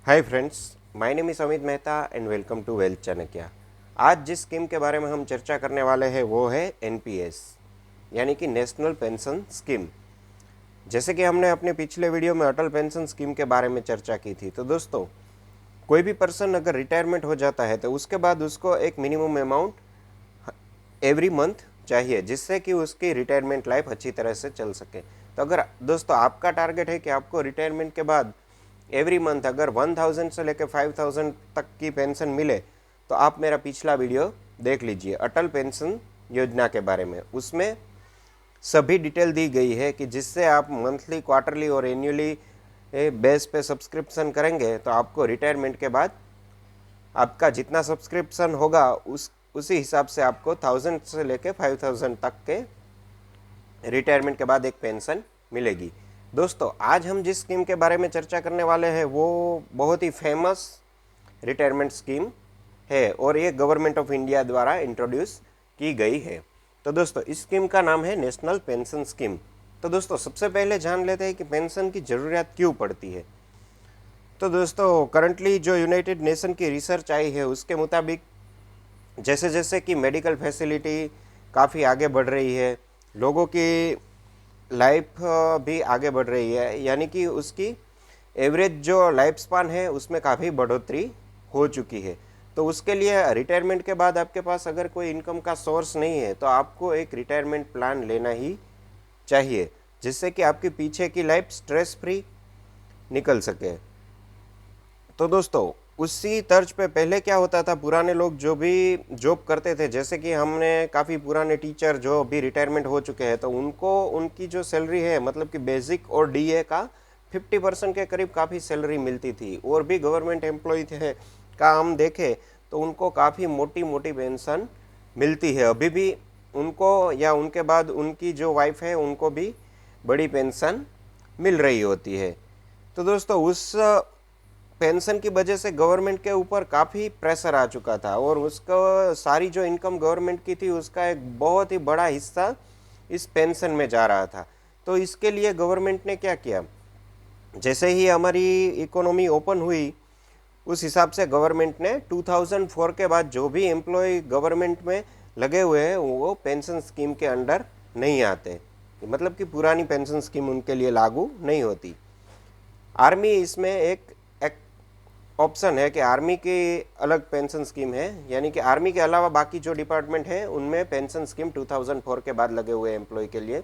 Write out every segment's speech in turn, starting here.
Hi friends, my name is Amit Mehta and welcome to wealth Chanakya. आज जिस scheme के बारे में हम चर्चा करने वाले हैं वो है एनपीएस यानी कि नेशनल पेंशन स्कीम। जैसे कि हमने अपने पिछले वीडियो में अटल पेंशन स्कीम के बारे में चर्चा की थी। तो दोस्तों, कोई भी पर्सन अगर रिटायरमेंट हो जाता है तो उसके बाद उसको एक मिनिमम अमाउंट एवरी मंथ चाहिए, जिससे कि उसकी रिटायरमेंट लाइफ अच्छी तरह से चल सके। तो अगर दोस्तों आपका टारगेट है कि आपको रिटायरमेंट के बाद एवरी मंथ अगर 1000 से लेकर 5000 तक की पेंशन मिले, तो आप मेरा पिछला वीडियो देख लीजिए अटल पेंशन योजना के बारे में। उसमें सभी डिटेल दी गई है कि जिससे आप मंथली, क्वार्टरली और एनुअली बेस पे सब्सक्रिप्शन करेंगे तो आपको रिटायरमेंट के बाद आपका जितना सब्सक्रिप्शन होगा उसी हिसाब से आपको 1000 से लेकर 5000 तक के रिटायरमेंट के बाद एक पेंशन मिलेगी। दोस्तों, आज हम जिस स्कीम के बारे में चर्चा करने वाले हैं वो बहुत ही फेमस रिटायरमेंट स्कीम है और ये गवर्नमेंट ऑफ इंडिया द्वारा इंट्रोड्यूस की गई है। तो दोस्तों, इस स्कीम का नाम है नेशनल पेंशन स्कीम। तो दोस्तों, सबसे पहले जान लेते हैं कि पेंशन की ज़रूरत क्यों पड़ती है। तो दोस्तों, करंटली जो यूनाइटेड नेशन की रिसर्च आई है उसके मुताबिक जैसे जैसे कि मेडिकल फैसिलिटी काफ़ी आगे बढ़ रही है, लोगों की लाइफ भी आगे बढ़ रही है, यानी कि उसकी एवरेज जो लाइफ स्पान है उसमें काफ़ी बढ़ोतरी हो चुकी है। तो उसके लिए रिटायरमेंट के बाद आपके पास अगर कोई इनकम का सोर्स नहीं है तो आपको एक रिटायरमेंट प्लान लेना ही चाहिए, जिससे कि आपकी पीछे की लाइफ स्ट्रेस फ्री निकल सके। तो दोस्तों, उसी तर्ज पे पहले क्या होता था, पुराने लोग जो भी जॉब करते थे, जैसे कि हमने काफ़ी पुराने टीचर जो अभी रिटायरमेंट हो चुके हैं, तो उनको उनकी जो सैलरी है, मतलब कि बेसिक और डीए का 50% के करीब काफ़ी सैलरी मिलती थी। और भी गवर्नमेंट एम्प्लॉय थे का हम देखें तो उनको काफ़ी मोटी मोटी पेंशन मिलती है अभी भी उनको, या उनके बाद उनकी जो वाइफ है उनको भी बड़ी पेंशन मिल रही होती है। तो दोस्तों, उस पेंशन की वजह से गवर्नमेंट के ऊपर काफ़ी प्रेशर आ चुका था और उसको सारी जो इनकम गवर्नमेंट की थी उसका एक बहुत ही बड़ा हिस्सा इस पेंशन में जा रहा था। तो इसके लिए गवर्नमेंट ने क्या किया, जैसे ही हमारी इकोनॉमी ओपन हुई उस हिसाब से गवर्नमेंट ने 2004 के बाद जो भी एम्प्लॉय गवर्नमेंट में लगे हुए हैं वो पेंशन स्कीम के अंडर नहीं आते, मतलब कि पुरानी पेंशन स्कीम उनके लिए लागू नहीं होती। आर्मी इसमें एक ऑप्शन है कि आर्मी की अलग पेंशन स्कीम है, यानी कि आर्मी के अलावा बाकी जो डिपार्टमेंट है उनमें पेंशन स्कीम 2004 के बाद लगे हुए एम्प्लॉय के लिए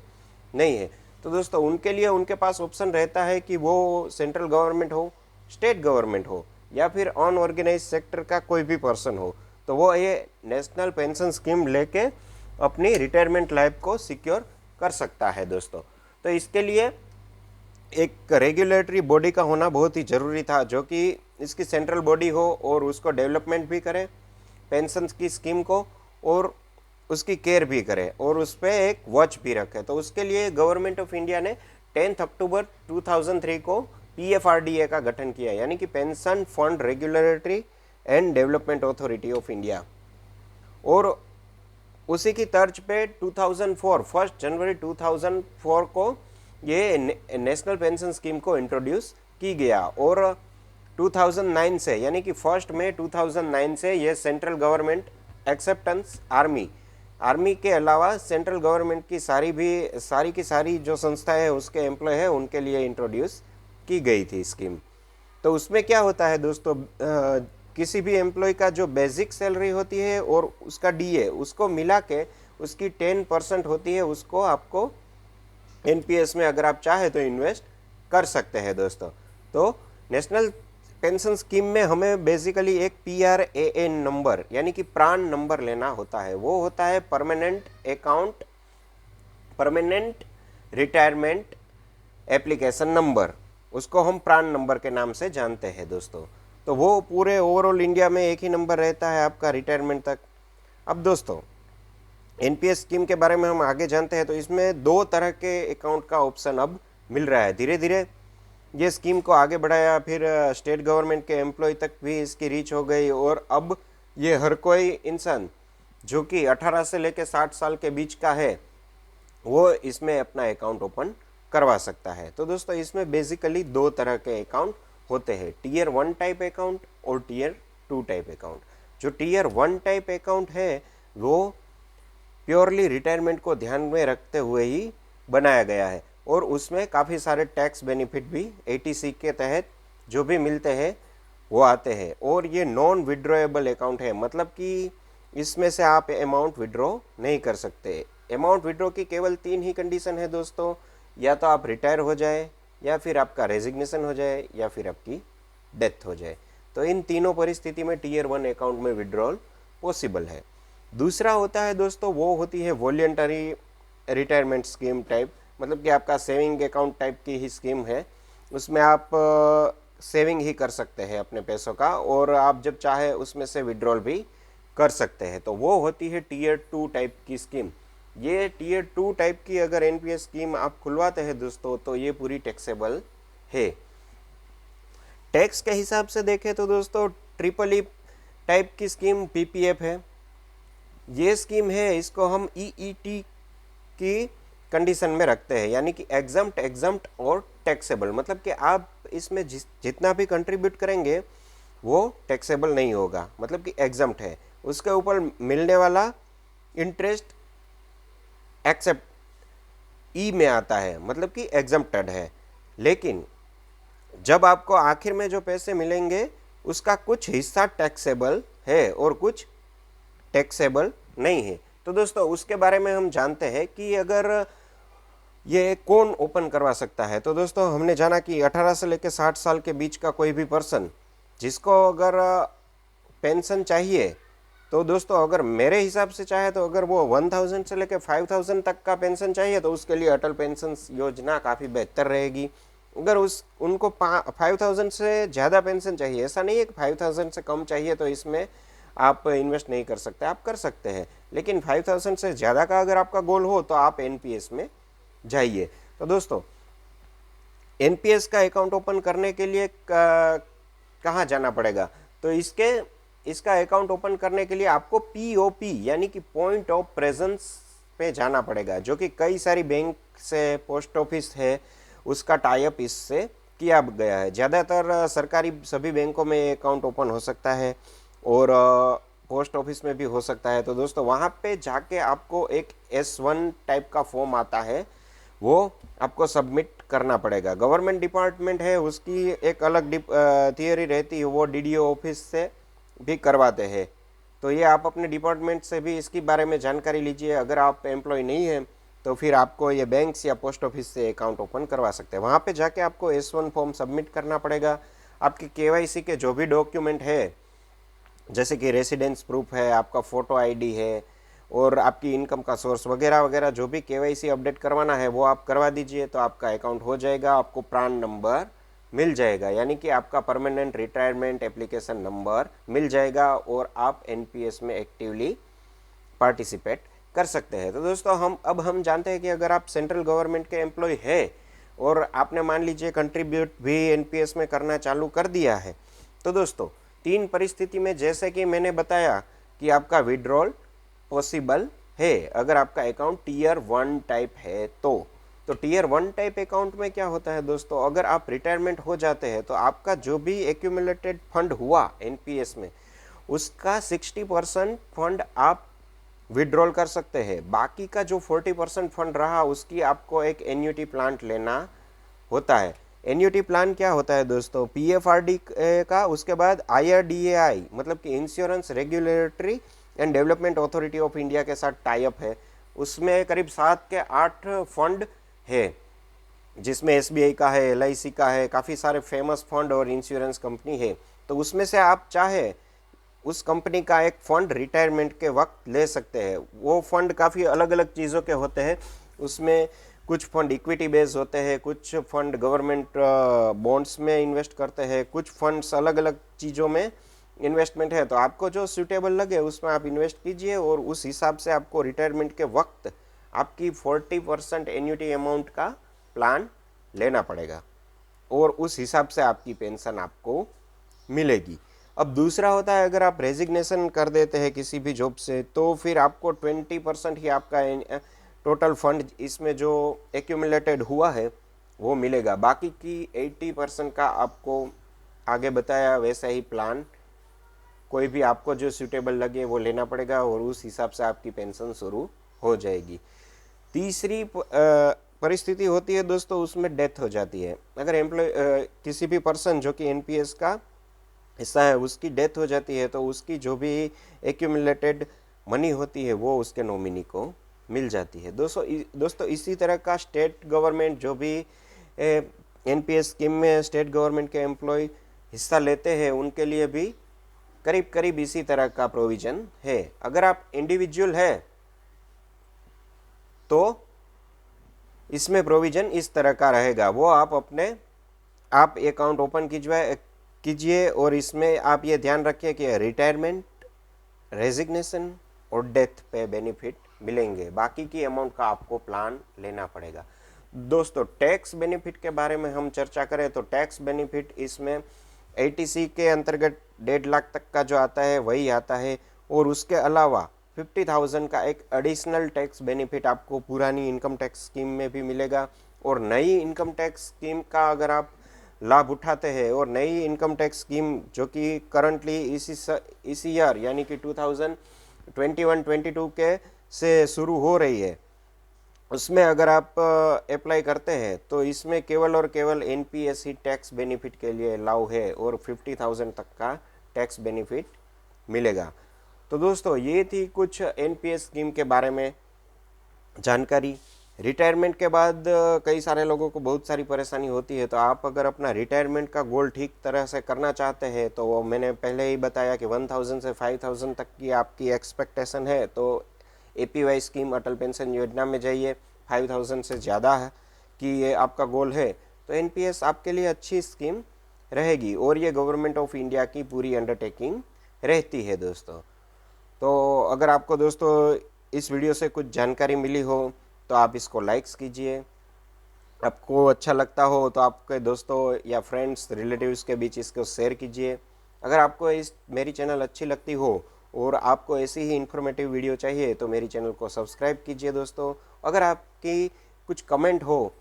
नहीं है। तो दोस्तों, उनके लिए उनके पास ऑप्शन रहता है कि वो सेंट्रल गवर्नमेंट हो, स्टेट गवर्नमेंट हो, या फिर अनऑर्गेनाइज सेक्टर का कोई भी पर्सन हो, तो वो ये नेशनल पेंशन स्कीम लेके अपनी रिटायरमेंट लाइफ को सिक्योर कर सकता है। दोस्तों, तो इसके लिए एक रेगुलेटरी बॉडी का होना बहुत ही ज़रूरी था, जो कि इसकी सेंट्रल बॉडी हो और उसको डेवलपमेंट भी करे पेंशन की स्कीम को, और उसकी केयर भी करे और उस पर एक वॉच भी रखे। तो उसके लिए गवर्नमेंट ऑफ इंडिया ने 10 अक्टूबर 2003 को पीएफआरडीए का गठन किया, यानी कि pension fund regulatory and development authority of India. और उसी की तर्ज पे 2004 1 जनवरी 2004 को ये नेशनल पेंशन स्कीम को इंट्रोड्यूस की गया और 2009 से, यानी कि 1 मई 2009 से ये सेंट्रल गवर्नमेंट एक्सेप्टेंस आर्मी के अलावा सेंट्रल गवर्नमेंट की सारी की सारी जो संस्थाएं हैं उसके एम्प्लॉय हैं उनके लिए इंट्रोड्यूस की गई थी स्कीम। तो उसमें क्या होता है दोस्तों, किसी भी एम्प्लॉय का जो बेसिक सैलरी होती है और उसका डीए उसको मिला के उसकी 10% होती है, उसको आपको एनपीएस में अगर आप चाहे तो इन्वेस्ट कर सकते हैं। दोस्तों, तो नेशनल पेंशन स्कीम में हमें बेसिकली एक PRAN नंबर, यानी कि प्राण नंबर लेना होता है। वो होता है परमानेंट रिटायरमेंट एप्लीकेशन नंबर, उसको हम प्राण नंबर के नाम से जानते हैं। दोस्तों, तो वो पूरे ओवरऑल इंडिया में एक ही नंबर रहता है आपका रिटायरमेंट तक। अब दोस्तों, एनपीएस स्कीम के बारे में हम आगे जानते हैं। तो इसमें 2 तरह के अकाउंट का ऑप्शन अब मिल रहा है। धीरे धीरे ये स्कीम को आगे बढ़ाया, फिर स्टेट गवर्नमेंट के एम्प्लॉय तक भी इसकी रीच हो गई और अब ये हर कोई इंसान जो कि 18 से लेकर 60 साल के बीच का है वो इसमें अपना अकाउंट ओपन करवा सकता है। तो दोस्तों, इसमें बेसिकली 2 तरह के अकाउंट होते हैं, टीयर 1 टाइप अकाउंट और टीयर 2 टाइप अकाउंट। जो टीयर 1 टाइप अकाउंट है वो प्योरली रिटायरमेंट को ध्यान में रखते हुए ही बनाया गया है और उसमें काफ़ी सारे टैक्स बेनिफिट भी 80C के तहत जो भी मिलते हैं वो आते हैं। और ये नॉन विड्रॉएबल अकाउंट है, मतलब कि इसमें से आप अमाउंट विड्रॉ नहीं कर सकते। अमाउंट विड्रॉ की केवल 3 ही कंडीशन है दोस्तों, या तो आप रिटायर हो जाए, या फिर आपका रेजिग्नेशन हो जाए, या फिर आपकी डेथ हो जाए। तो इन तीनों परिस्थिति में टीयर 1 अकाउंट में विड्रॉल पॉसिबल है। दूसरा होता है दोस्तों, वो होती है वॉलंटरी रिटायरमेंट स्कीम टाइप, मतलब कि आपका सेविंग अकाउंट टाइप की ही स्कीम है। उसमें आप सेविंग ही कर सकते हैं अपने पैसों का, और आप जब चाहे उसमें से विड्रॉल भी कर सकते हैं। तो वो होती है टीयर 2 टाइप की स्कीम। ये टीयर 2 टाइप की अगर एनपीएस स्कीम आप खुलवाते हैं दोस्तों, तो ये पूरी टैक्सेबल है। टैक्स के हिसाब से देखें तो दोस्तों ट्रिपल ई टाइप की स्कीम पीपीएफ है। ये स्कीम है, इसको हम ईईटी की कंडीशन में रखते हैं, यानी कि एग्जम्प्ट और टैक्सेबल, मतलब कि आप इसमें जितना भी कंट्रीब्यूट करेंगे वो टैक्सेबल नहीं होगा, मतलब कि एग्जम्प्ट है। उसके ऊपर मिलने वाला इंटरेस्ट एक्सेप्ट ई में आता है, मतलब कि एग्जम्प्टेड है। लेकिन जब आपको आखिर में जो पैसे मिलेंगे उसका कुछ हिस्सा टैक्सेबल है और कुछ टैक्सेबल नहीं है। तो दोस्तों उसके बारे में हम जानते हैं कि अगर ये कौन ओपन करवा सकता है। तो दोस्तों हमने जाना कि 18 से लेकर 60 साल के बीच का कोई भी पर्सन जिसको अगर पेंशन चाहिए, तो दोस्तों अगर मेरे हिसाब से चाहे तो अगर वो 1000 से लेकर 5000 तक का पेंशन चाहिए तो उसके लिए अटल पेंशन योजना काफ़ी बेहतर रहेगी। अगर उनको 5000 से ज़्यादा पेंशन चाहिए, ऐसा नहीं है कि 5000 से कम चाहिए तो इसमें आप इन्वेस्ट नहीं कर सकते, आप कर सकते हैं, लेकिन 5000 से ज़्यादा का अगर आपका गोल हो तो आप एनपीएस में जाइए। तो दोस्तों एनपीएस का अकाउंट ओपन करने के लिए कहाँ जाना पड़ेगा? तो इसका अकाउंट ओपन करने के लिए आपको पीओपी यानी कि पॉइंट ऑफ प्रेजेंस पे जाना पड़ेगा, जो कि कई सारी बैंक से, पोस्ट ऑफिस है, उसका टाई अप इससे किया गया है। ज़्यादातर सरकारी सभी बैंकों में अकाउंट ओपन हो सकता है और पोस्ट ऑफिस में भी हो सकता है। तो दोस्तों वहाँ पे जाके आपको एक S1 टाइप का फॉर्म आता है, वो आपको सबमिट करना पड़ेगा। गवर्नमेंट डिपार्टमेंट है उसकी एक अलग थियरी रहती है, वो डीडीओ ऑफिस से भी करवाते हैं। तो ये आप अपने डिपार्टमेंट से भी इसके बारे में जानकारी लीजिए। अगर आप एम्प्लॉय नहीं हैं तो फिर आपको ये बैंक्स या पोस्ट ऑफिस से अकाउंट ओपन करवा सकते हैं। वहाँ पे जाके आपको S1 फॉर्म सबमिट करना पड़ेगा। आपके केवाईसी के जो भी डॉक्यूमेंट है, जैसे कि रेसिडेंस प्रूफ है, आपका फ़ोटो आईडी है और आपकी इनकम का सोर्स वगैरह वगैरह, जो भी केवाईसी अपडेट करवाना है वो आप करवा दीजिए, तो आपका अकाउंट हो जाएगा। आपको प्रान नंबर मिल जाएगा, यानी कि आपका परमानेंट रिटायरमेंट एप्लीकेशन नंबर मिल जाएगा और आप एनपीएस में एक्टिवली पार्टिसिपेट कर सकते हैं। तो दोस्तों हम जानते हैं कि अगर आप सेंट्रल गवर्नमेंट के एम्प्लॉय है और आपने मान लीजिए कंट्रीब्यूट भी एनपीएस में करना चालू कर दिया है, तो दोस्तों 3 परिस्थिति में जैसे कि मैंने बताया कि आपका विड्रॉल पॉसिबल है अगर आपका अकाउंट टीयर 1 टाइप है। तो टीयर 1 टाइप अकाउंट में क्या होता है दोस्तों, अगर आप रिटायरमेंट हो जाते हैं तो आपका जो भी एक्यूमुलेटेड फंड हुआ एनपीएस में, उसका 60% फंड आप विड्रॉल कर सकते हैं। बाकी का जो 40% फंड रहा उसकी आपको एक एन्युटी प्लान लेना होता है। एन्युटी प्लान क्या होता है दोस्तों, पीएफआरडी का, उसके बाद आईआरडीएआई मतलब कि insurance regulatory and development authority of India के साथ टाई अप है। उसमें करीब 7 के 8 फंड है, जिसमें एसबीआई का है, एलआईसी का है, काफ़ी सारे फेमस फंड और इंश्योरेंस कंपनी है। तो उसमें से आप चाहे उस कंपनी का एक फ़ंड रिटायरमेंट के वक्त ले सकते हैं। वो फंड काफ़ी अलग अलग चीज़ों के होते हैं। उसमें कुछ फंड इक्विटी बेस्ड होते हैं, कुछ फंड गवर्नमेंट बॉन्ड्स में इन्वेस्ट करते हैं, कुछ फंड्स अलग अलग चीज़ों में इन्वेस्टमेंट है। तो आपको जो सूटेबल लगे उसमें आप इन्वेस्ट कीजिए और उस हिसाब से आपको रिटायरमेंट के वक्त आपकी 40% एन्युटी अमाउंट का प्लान लेना पड़ेगा और उस हिसाब से आपकी पेंशन आपको मिलेगी। अब दूसरा होता है, अगर आप रेजिग्नेशन कर देते हैं किसी भी जॉब से, तो फिर आपको 20% ही आपका टोटल फंड इसमें जो एक्यूमुलेटेड हुआ है वो मिलेगा। बाकी की 80% का आपको आगे बताया वैसा ही प्लान कोई भी आपको जो सूटेबल लगे वो लेना पड़ेगा और उस हिसाब से आपकी पेंशन शुरू हो जाएगी। तीसरी परिस्थिति होती है दोस्तों, उसमें डेथ हो जाती है। अगर एम्प्लॉय किसी भी पर्सन जो कि एनपीएस का हिस्सा है उसकी डेथ हो जाती है तो उसकी जो भी एक्यूमुलेटेड मनी होती है वो उसके नॉमिनी को मिल जाती है। दोस्तों इसी तरह का स्टेट गवर्नमेंट जो भी एनपीएस स्कीम में स्टेट गवर्नमेंट के एम्प्लॉय हिस्सा लेते हैं उनके लिए भी करीब करीब इसी तरह का प्रोविजन है। अगर आप इंडिविजुअल है तो इसमें प्रोविजन इस तरह का रहेगा, वो आप अकाउंट ओपन कीजिए और इसमें आप ये ध्यान रखिए कि रिटायरमेंट, रेजिग्नेशन और डेथ पे बेनिफिट मिलेंगे। बाकी की अमाउंट का आपको प्लान लेना पड़ेगा। दोस्तों टैक्स बेनिफिट के बारे में हम चर्चा करें तो टैक्स बेनिफिट इसमें एटीसी के अंतर्गत 1.5 लाख तक का जो आता है वही आता है और उसके अलावा 50,000 का एक एडिशनल टैक्स बेनिफिट आपको पुरानी इनकम टैक्स स्कीम में भी मिलेगा। और नई इनकम टैक्स स्कीम का अगर आप लाभ उठाते हैं और नई इनकम टैक्स स्कीम जो कि करंटली इसी ईयर यानी कि 2021-22 के से शुरू हो रही है, उसमें अगर आप अप्लाई करते हैं तो इसमें केवल और केवल एनपीएस ही टैक्स बेनिफिट के लिए अलाउ है और 50,000 तक का टैक्स बेनिफिट मिलेगा। तो दोस्तों ये थी कुछ एनपीएस स्कीम के बारे में जानकारी। रिटायरमेंट के बाद कई सारे लोगों को बहुत सारी परेशानी होती है, तो आप अगर अपना रिटायरमेंट का गोल ठीक तरह से करना चाहते हैं तो वो मैंने पहले ही बताया कि 1000 से 5000 तक की आपकी एक्सपेक्टेशन है तो एपीवाई स्कीम अटल पेंशन योजना में जाइए। 5000 से ज़्यादा है कि ये आपका गोल है तो एनपीएस आपके लिए अच्छी स्कीम रहेगी और ये गवर्नमेंट ऑफ इंडिया की पूरी अंडरटेकिंग रहती है दोस्तों। तो अगर आपको दोस्तों इस वीडियो से कुछ जानकारी मिली हो तो आप इसको लाइक्स कीजिए, आपको अच्छा लगता हो तो आपके दोस्तों या फ्रेंड्स रिलेटिव्स के बीच इसको शेयर कीजिए। अगर आपको मेरी चैनल अच्छी लगती हो और आपको ऐसी ही इन्फॉर्मेटिव वीडियो चाहिए तो मेरी चैनल को सब्सक्राइब कीजिए दोस्तों। अगर आपकी कुछ कमेंट हो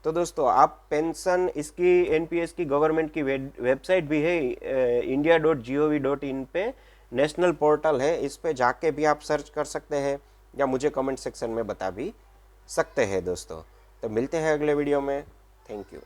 तो दोस्तों आप पेंशन इसकी एनपीएस की गवर्नमेंट की वेबसाइट भी है india.gov.in पे नेशनल पोर्टल है, इस पे जाके भी आप सर्च कर सकते हैं या मुझे कमेंट सेक्शन में बता भी सकते हैं दोस्तों। तो मिलते हैं अगले वीडियो में। Thank you.